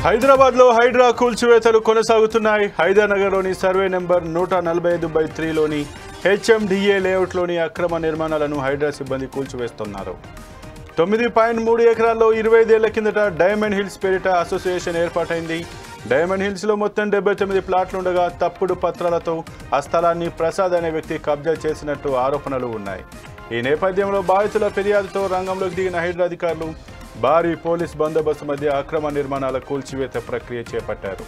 హైదరాబాద్లో హైడ్రా కూల్చివేతలు కొనసాగుతున్నాయి. హైదర్నగర్లోని సర్వే నెంబర్ 145/3లోని హెచ్ఎండిఏ లేఅవుట్లోని అక్రమ నిర్మాణాలను హైడ్రా సిబ్బంది కూల్చివేస్తున్నారు. 9.3 ఎకరాల్లో 25 ఏళ్ల కిందట డైమండ్ హిల్స్ పేరిట అసోసియేషన్ ఏర్పాటైంది. డైమండ్ హిల్స్లో మొత్తం 79 ప్లాట్లుండగా తప్పుడు పత్రాలతో ఆ స్థలాన్ని ప్రసాద్ అనే వ్యక్తి కబ్జా చేసినట్టు ఆరోపణలు ఉన్నాయి. ఈ నేపథ్యంలో బాధితుల ఫిర్యాదుతో రంగంలోకి దిగిన హైడ్రా అధికారులు భారీ పోలీస్ బందోబస్తు మధ్య అక్రమ నిర్మాణాల కూల్చివేత ప్రక్రియ చేపట్టారు.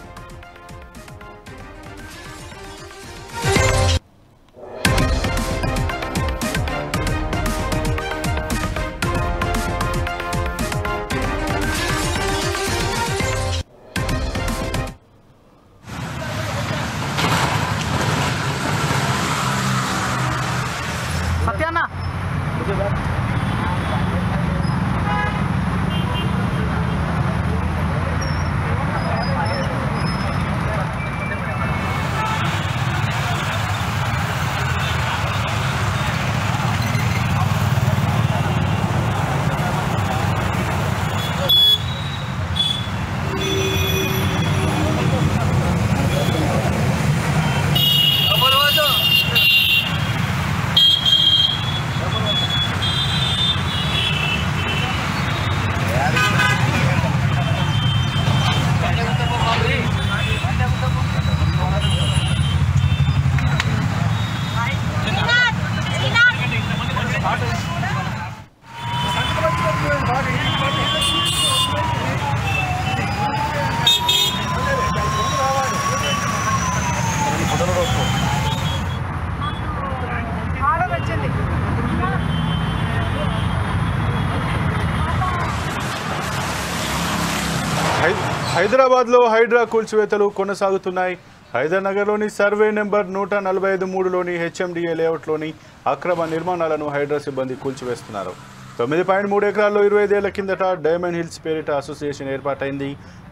హైదరాబాద్లో హైడ్రా కూల్చివేతలు కొనసాగుతున్నాయి. హైదర్నగర్లోని సర్వే నెంబర్ 145/3లోని హెచ్ఎండిఏ లేఅవుట్లోని అక్రమ నిర్మాణాలను హైడ్రా సిబ్బంది కూల్చివేస్తున్నారు. 9.3 ఎకరాల్లో 25 ఏళ్ల కిందట డైమండ్ హిల్స్ పేరిట అసోసియేషన్ ఏర్పాటైంది.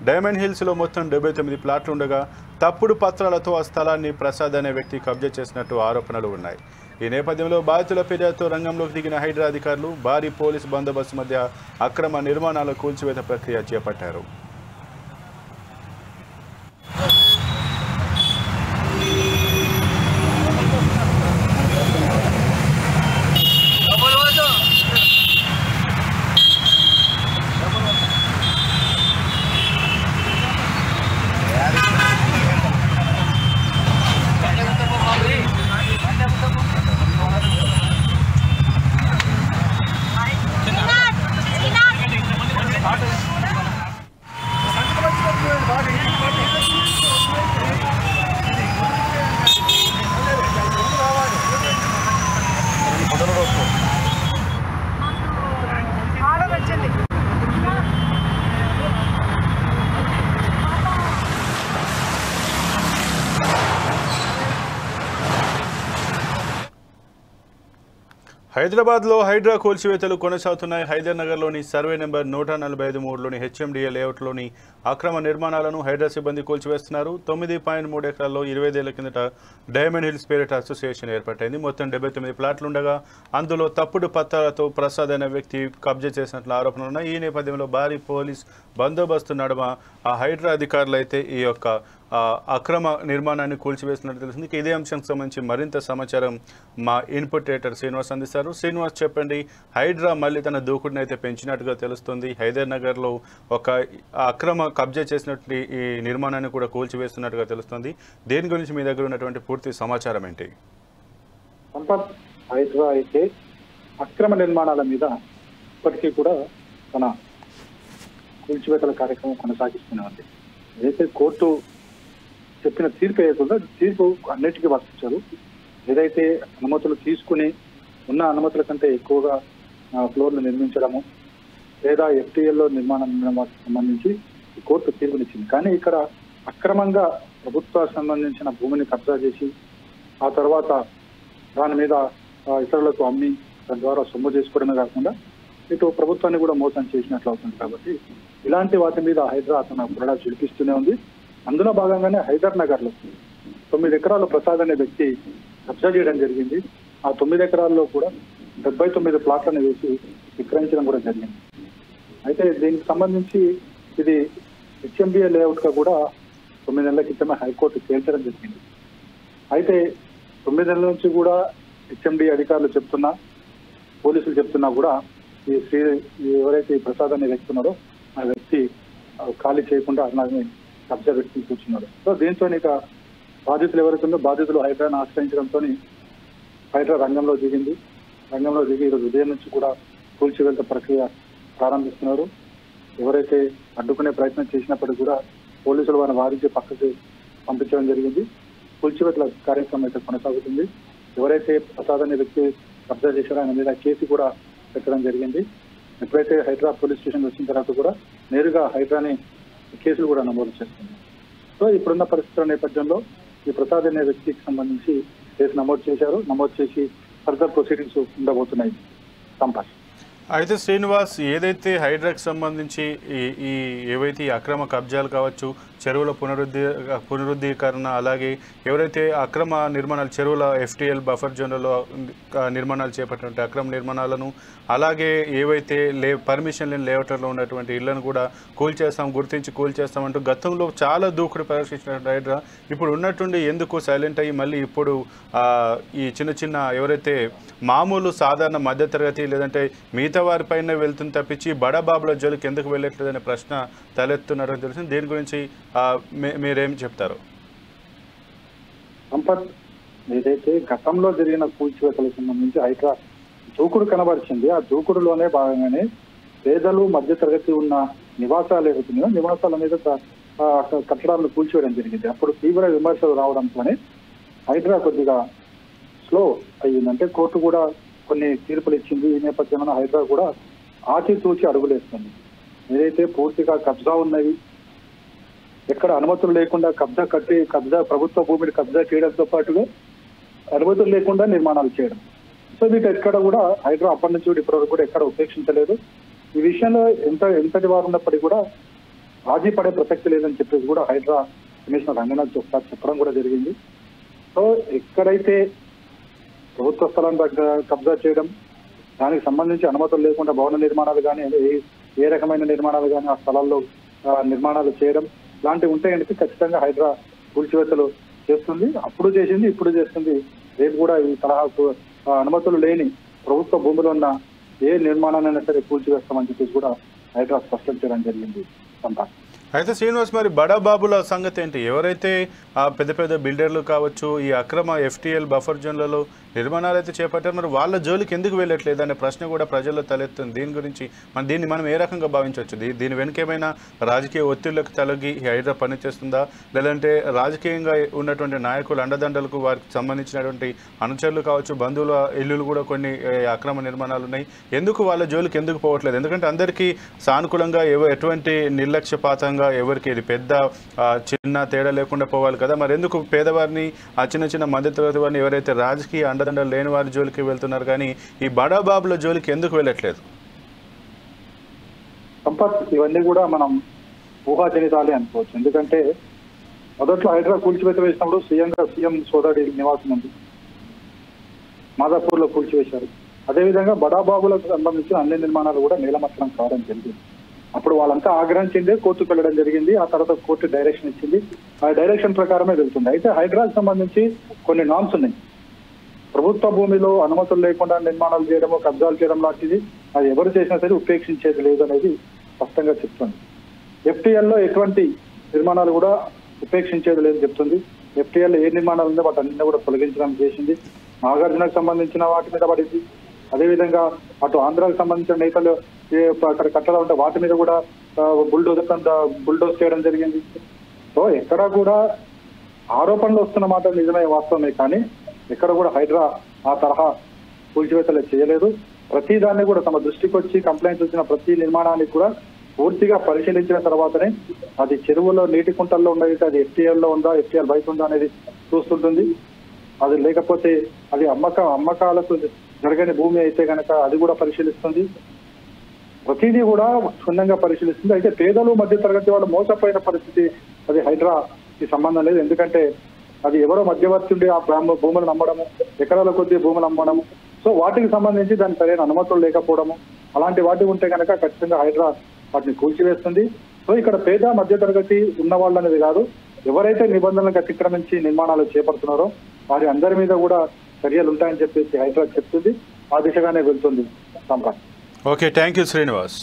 డైమండ్ హిల్స్లో మొత్తం 79 ప్లాట్లుండగా తప్పుడు పత్రాలతో ఆ స్థలాన్ని ప్రసాద్ అనే వ్యక్తి కబ్జా చేసినట్టు ఆరోపణలు ఉన్నాయి. ఈ నేపథ్యంలో బాధితుల ఫిర్యాదుతో రంగంలోకి దిగిన హైడ్రా అధికారులు భారీ పోలీస్ బందోబస్తు మధ్య అక్రమ నిర్మాణాల కూల్చివేత ప్రక్రియ చేపట్టారు. హైదరాబాద్లో హైడ్రా కూల్చివేతలు కొనసాగుతున్నాయి. హైదర్నగర్లోని సర్వే నెంబర్ 145/3లోని హెచ్ఎండిఏ లేఅవుట్లోని అక్రమ నిర్మాణాలను హైడ్రా సిబ్బంది కూల్చివేస్తున్నారు. 9.3 ఎకరాల్లో 25 ఏళ్ల కిందట డైమండ్ హిల్స్ పేరిట అసోసియేషన్ ఏర్పాటైంది. మొత్తం 79 ప్లాట్లుండగా అందులో తప్పుడు పత్రాలతో ప్రసాద్ అనే వ్యక్తి కబ్జా చేసినట్లు ఆరోపణలు ఉన్నాయి. ఈ నేపథ్యంలో భారీ పోలీస్ బందోబస్తు నడుమ ఆ హైడ్రా అధికారులు అయితే ఈ యొక్క అక్రమ నిర్మాణాన్ని కూల్చివేస్తున్నట్టు తెలుస్తుంది. ఇదే అంశానికి సంబంధించి మరింత సమాచారం మా ఇన్పుట్ రేటర్ శ్రీనివాస్ అందిస్తారు. శ్రీనివాస్, చెప్పండి, హైడ్రా మళ్ళీ తన దూకుడిని అయితే పెంచినట్టుగా తెలుస్తుంది. హైదర్నగర్లో ఒక అక్రమ కబ్జా చేసినట్టు ఈ నిర్మాణాన్ని కూడా కూల్చివేస్తున్నట్టుగా తెలుస్తుంది. దేని గురించి మీ దగ్గర ఉన్నటువంటి పూర్తి సమాచారం ఏంటి? సంపత్, హైడ్రా అయితే అక్రమ నిర్మాణాల మీద ఇప్పటికీ కూడా తన కూల్చివేతల కార్యక్రమం కొనసాగిస్తూనే ఉంది. ఏదైతే కోర్టు చెప్పిన తీర్పు ఏదైతుందో తీర్పు అన్నిటికీ వర్తించదు. ఏదైతే అనుమతులు తీసుకుని ఉన్న అనుమతుల కంటే ఎక్కువగా ఫ్లోర్లు నిర్మించడము లేదా ఎఫ్టీఎల్లో నిర్మాణం సంబంధించి కోర్టు తీర్పునిచ్చింది. కానీ ఇక్కడ అక్రమంగా ప్రభుత్వ సంబంధించిన భూమిని కబ్జా చేసి ఆ తర్వాత దాని మీద ఇతరులకు అమ్మి దాని ద్వారా సొమ్ము చేసుకోవడమే కాకుండా ఇటు ప్రభుత్వాన్ని కూడా మోసం చేసినట్లు అవుతుంది. కాబట్టి ఇలాంటి వాటి మీద హైడ్రా తన బురడా చిలిపిస్తూనే ఉంది. అందులో భాగంగానే హైదర్నగర్లో 9 ఎకరాలు ప్రసాద్ అనే వ్యక్తి కబ్జా చేయడం జరిగింది. ఆ 9 ఎకరాల్లో కూడా 79 ప్లాట్లను వేసి విక్రయించడం కూడా జరిగింది. అయితే దీనికి సంబంధించి ఇది హెచ్ఎండిఏ లేఅవుట్ గా కూడా 9 నెలల క్రితమే హైకోర్టు తేల్చడం జరిగింది. అయితే 9 నెలల నుంచి కూడా హెచ్ఎండి అధికారులు చెప్తున్నా, పోలీసులు చెప్తున్నా కూడా ఎవరైతే ఈ ప్రసాద్ అనే వ్యక్తి ఉన్నాడో ఆ వ్యక్తి ఖాళీ చేయకుండా అలాగే కబ్జా వ్యక్తి కూర్చున్నాడు. సో దీంతో ఇక బాధితులు ఎవరైతే ఉందో బాధితులు హైడ్రాను ఆశ్రయించడంతో హైడ్రా రంగంలో దిగి ఈరోజు ఉదయం నుంచి కూడా కూల్చివేత ప్రక్రియ ప్రారంభిస్తున్నారు. ఎవరైతే అడ్డుకునే ప్రయత్నం చేసినప్పటికీ కూడా పోలీసులు వారిని వారించి పక్కకి పంపించడం జరిగింది. కూల్చివేతల కార్యక్రమం అయితే కొనసాగుతుంది. ఎవరైతే ప్రసాద్ అనే వ్యక్తి కబ్జా చేశారో ఆయన మీద కేసు కూడా పెట్టడం జరిగింది. ఎప్పుడైతే హైడ్రా పోలీస్ స్టేషన్ వచ్చిన తర్వాత కూడా నేరుగా హైడ్రాని కేసులు కూడా నమోదు చేస్తుంది. సో ఇప్పుడున్న పరిస్థితుల నేపథ్యంలో ఈ ప్రసాద్ అనే వ్యక్తికి సంబంధించి కేసు నమోదు చేసి ఫర్దర్ ప్రొసీడింగ్స్ ఉండబోతున్నాయి. సంపాష్ అయితే శ్రీనివాస్, ఏదైతే హైడ్రాకి సంబంధించి ఏవైతే అక్రమ కబ్జాలు కావచ్చు, చెరువుల పునరుద్ధీకరణ, అలాగే ఎవరైతే అక్రమ నిర్మాణాలు చెరువుల FTL బఫర్ జోన్లలో నిర్మాణాలు చేపట్టినటువంటి అక్రమ నిర్మాణాలను, అలాగే ఏవైతే పర్మిషన్ లేని లేఅవుట్లలో ఉన్నటువంటి ఇళ్లను కూడా గుర్తించి కూల్చేస్తామంటూ గతంలో చాలా దూకుడు ప్రదర్శించినటువంటి హైడ్రా ఇప్పుడు ఉన్నట్టుండి ఎందుకు సైలెంట్ అయ్యి మళ్ళీ ఇప్పుడు ఈ చిన్న ఎవరైతే మామూలు సాధారణ మధ్యతరగతి లేదంటే మిగతా వారిపైన వెళ్తుంది తప్పించి బడాబాబుల జోలికి ఎందుకు వెళ్ళట్లేదనే ప్రశ్న తలెత్తున్నారని తెలిసింది. దీని గురించి మీరేం చెప్తారు? సంపత్, ఏదైతే గతంలో జరిగిన కూల్చివేతలకు సంబంధించి హైడ్రా దూకుడు కనబరిచింది. ఆ దూకుడులోనే భాగంగానే పేదలు మధ్యతరగతి ఉన్న నివాసాలు ఏవైతున్నాయో నివాసాల మీద కట్టడాలను కూల్చివేయడం జరిగింది. అప్పుడు తీవ్ర విమర్శలు రావడంతోనే హైడ్రా కొద్దిగా స్లో అయ్యిందంటే కోర్టు కూడా కొన్ని తీర్పులు ఇచ్చింది. ఈ నేపథ్యంలో హైడ్రా కూడా ఆచితూచి అడుగులేస్తుంది. ఏదైతే పూర్తిగా కబ్జా ఉన్నవి, ఎక్కడ అనుమతులు లేకుండా ప్రభుత్వ భూమిని కబ్జా చేయడంతో పాటుగా అనుమతులు లేకుండా నిర్మాణాలు చేయడం. సో వీటి ఎక్కడ కూడా హైడ్రా అప్పటి నుంచి ఇప్పటివరకు కూడా ఎక్కడ ఉపేక్షించలేదు. ఈ విషయంలో ఎంతటి వారు ఉన్నప్పటికీ కూడా రాజీ పడే ప్రసక్తి లేదని చెప్పేసి కూడా హైడ్రా కమిషనర్ రంగనాథ్ ఒకసారి చెప్పడం కూడా జరిగింది. సో ఎక్కడైతే ప్రభుత్వ స్థలాన్ని కబ్జా చేయడం, దానికి సంబంధించి అనుమతులు లేకుండా భవన నిర్మాణాలు కానీ ఏ రకమైన నిర్మాణాలు కానీ ఆ స్థలాల్లో నిర్మాణాలు చేయడం లాంటివి ఉంటాయని ఖచ్చితంగా హైడ్రా కూల్చివేతలు చేస్తుంది. అప్పుడు చేసింది, ఇప్పుడు చేస్తుంది. రేపు కూడా ఈ తరహాకు అనుమతులు లేని ప్రభుత్వ భూములు ఉన్న ఏ నిర్మాణాలైనా సరే కూల్చివేస్తామని చెప్పేసి కూడా హైడ్రా స్పష్టం చేయడం జరిగింది. అయితే శ్రీనివాస్, మరి బడాబాబుల సంగతి ఏంటి? ఎవరైతే పెద్ద పెద్ద బిల్డర్లు కావచ్చు ఈ అక్రమ FTL బఫర్ జోన్లలో నిర్మాణాలు అయితే చేపట్టారు, మరి వాళ్ళ జోలికి ఎందుకు వెళ్ళట్లేదు అనే ప్రశ్న కూడా ప్రజల్లో తలెత్తుంది. దీని గురించి దీన్ని మనం ఏ రకంగా భావించవచ్చు? దీని వెనుక ఏమైనా రాజకీయ ఒత్తిళ్లకు తలగి హైడ్రా పనిచేస్తుందా, లేదంటే రాజకీయంగా ఉన్నటువంటి నాయకులు అండదండలకు వారికి సంబంధించినటువంటి అనుచరులు కావచ్చు, బంధువుల ఇల్లులు కూడా కొన్ని అక్రమ నిర్మాణాలు ఉన్నాయి, ఎందుకు వాళ్ళ జోలికి ఎందుకు పోవట్లేదు? ఎందుకంటే అందరికీ సానుకూలంగా ఎటువంటి నిర్లక్ష్యపాతంగా ఎవరికి ఇది పెద్ద చిన్న తేడా లేకుండా పోవాలి కదా, మరి ఎందుకు పేదవారిని ఆ చిన్న మధ్యతరగతి వారిని ఎవరైతే రాజకీయ అండదండలు లేని వారి జోలికి వెళ్తున్నారు కానీ ఈ బడాబాబుల జోలికి ఎందుకు వెళ్ళట్లేదు? సంపత్, ఇవన్నీ కూడా మనం ఊహాజనితాలే అనుకోవచ్చు. ఎందుకంటే మొదట్లో హైడ్రా కూల్చివేత వేసినప్పుడు సీఎం సోదరుడి నివాసం ఉంది, మాదాపూర్ లో కూల్చివేశారు. అదేవిధంగా బడాబాబులకు సంబంధించిన అన్ని నిర్మాణాలు కూడా నేలమట్టడం కావడం జరిగింది. అప్పుడు వాళ్ళంతా ఆగ్రహించిందే కోర్టుకు వెళ్ళడం జరిగింది. ఆ తర్వాత కోర్టు డైరెక్షన్ ఇచ్చింది. ఆ డైరెక్షన్ ప్రకారమే వెళ్తుంది. అయితే హైడ్రాకు సంబంధించి కొన్ని నామ్స్ ఉన్నాయి. ప్రభుత్వ భూమిలో అనుమతులు లేకుండా నిర్మాణాలు చేయడము, కబ్జాలు చేయడం లాంటిది అది ఎవరు చేసినా సరే ఉపేక్షించేది లేదనేది స్పష్టంగా చెప్తుంది. FTL లో ఎటువంటి నిర్మాణాలు కూడా ఉపేక్షించేది లేదని చెప్తుంది. FTL లో ఏ నిర్మాణాలు ఉందో వాటి అన్ని కూడా తొలగించడం చేసింది. నాగార్జునకు సంబంధించిన వాటి మీద పడింది. అదేవిధంగా అటు ఆంధ్రాకు సంబంధించిన నేతలు అక్కడ కట్టడాలు ఉంటే వాటి మీద కూడా బుల్డోజ్ చేయడం జరిగింది. సో ఎక్కడ కూడా ఆరోపణలు వస్తున్న మాట నిజమే, వాస్తవమే, కానీ ఎక్కడ కూడా హైడ్రా ఆ తరహా కూల్చివేతలు చేయలేదు. ప్రతి దాన్ని కూడా తమ దృష్టికి వచ్చి కంప్లైంట్స్ వచ్చిన ప్రతి నిర్మాణానికి కూడా పూర్తిగా పరిశీలించిన తర్వాతనే అది చెరువులో నీటి కుంటల్లో ఉన్నది, అది FTL లో ఉందా, FTL బయట ఉందా అనేది చూస్తుంటుంది. అది లేకపోతే అది అమ్మకాలకు జరగని భూమి అయితే కనుక అది కూడా పరిశీలిస్తుంది. ప్రతిదీ కూడా క్షుణ్ణంగా పరిశీలిస్తుంది. అయితే పేదలు మధ్య తరగతి వాళ్ళు మోసపోయిన పరిస్థితి అది హైడ్రాకి సంబంధం లేదు. ఎందుకంటే అది ఎవరో మధ్యవర్తి ఉండి ఆ భూములను అమ్మడము, ఎకరాల కొద్ది భూములు అమ్మడము, సో వాటికి సంబంధించి దానికి సరైన అనుమతులు లేకపోవడము, అలాంటి వాటి ఉంటే కనుక ఖచ్చితంగా హైడ్రా వాటిని కూల్చివేస్తుంది. సో ఇక్కడ పేద మధ్యతరగతి ఉన్న వాళ్ళు అనేది కాదు, ఎవరైతే నిబంధనలకు అతిక్రమించి నిర్మాణాలు చేపడుతున్నారో వారి అందరి మీద కూడా చర్యలు ఉంటాయని చెప్పేసి హైడ్రా చెప్తుంది. ఆ దిశగానే వెళ్తుంది Sampath. Okay, thank you Srinivas.